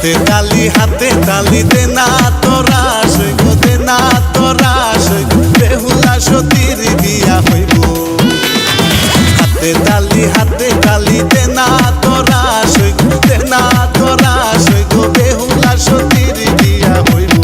হাতে তালি দে না তোরা সইব দে না তোরা সইব বেহুলা সতীর বিয়া হইব হাতে তালি দে না তোরা সইব দে না তোরা সইব বেহুলা সতীর বিয়া হইব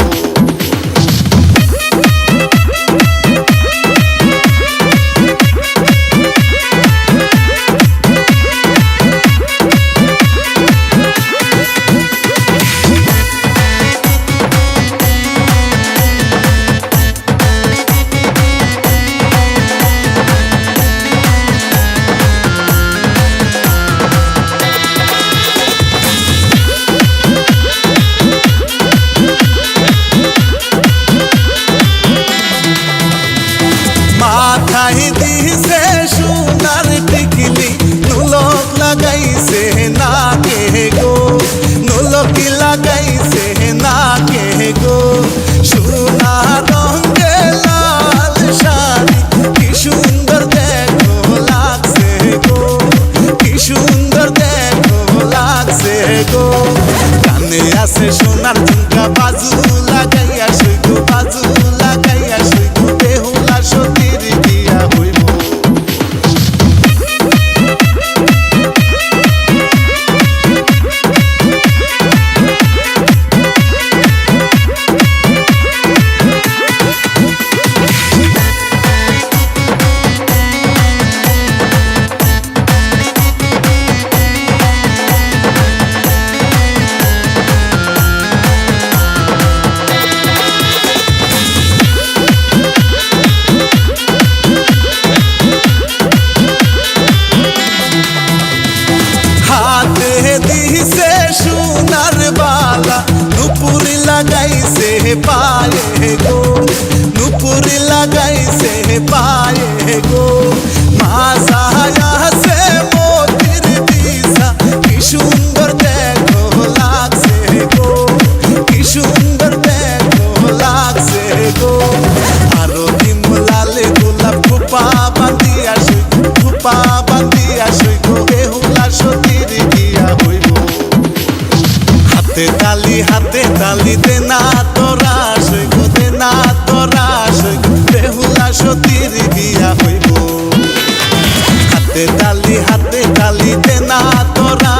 মাথায় দিছে সোনার টিকলি নুলক লাগাইছে নাকে গো নুলকি লাগাইছে নাকে গো সোনা রঙে লাল শাড়ি কি সুন্দর দেখো লাগছে গো কি সুন্দর দেখো লাগছে গো কানে আছে সোনার ঝুমকা বাজু লাগাইয়া সইগো বাজু লাগাইয়া সইগো বেহুলা সতীর বিয়া হইব দিছে সোনার বালা নুপুরি লাগাইছে পায়ে গো নুপুরি লাগাইছে পায়ে গো মাথায় আছে মোতির দিশা কি সুন্দর দেখো লাগছে গো কি সুন্দর দেখো লাগছে গো আরো লালে গোলাপ খোপা বান্ধিয়া সই খোপা বান্ধিয়া সই গো বেহুলা সতীর বিয়া হইব হাতে তালি দে না তোরা সইব দে না তোরা সইব বেহুলা সতীর বিয়া হইব হাতে তালি দে না তোরা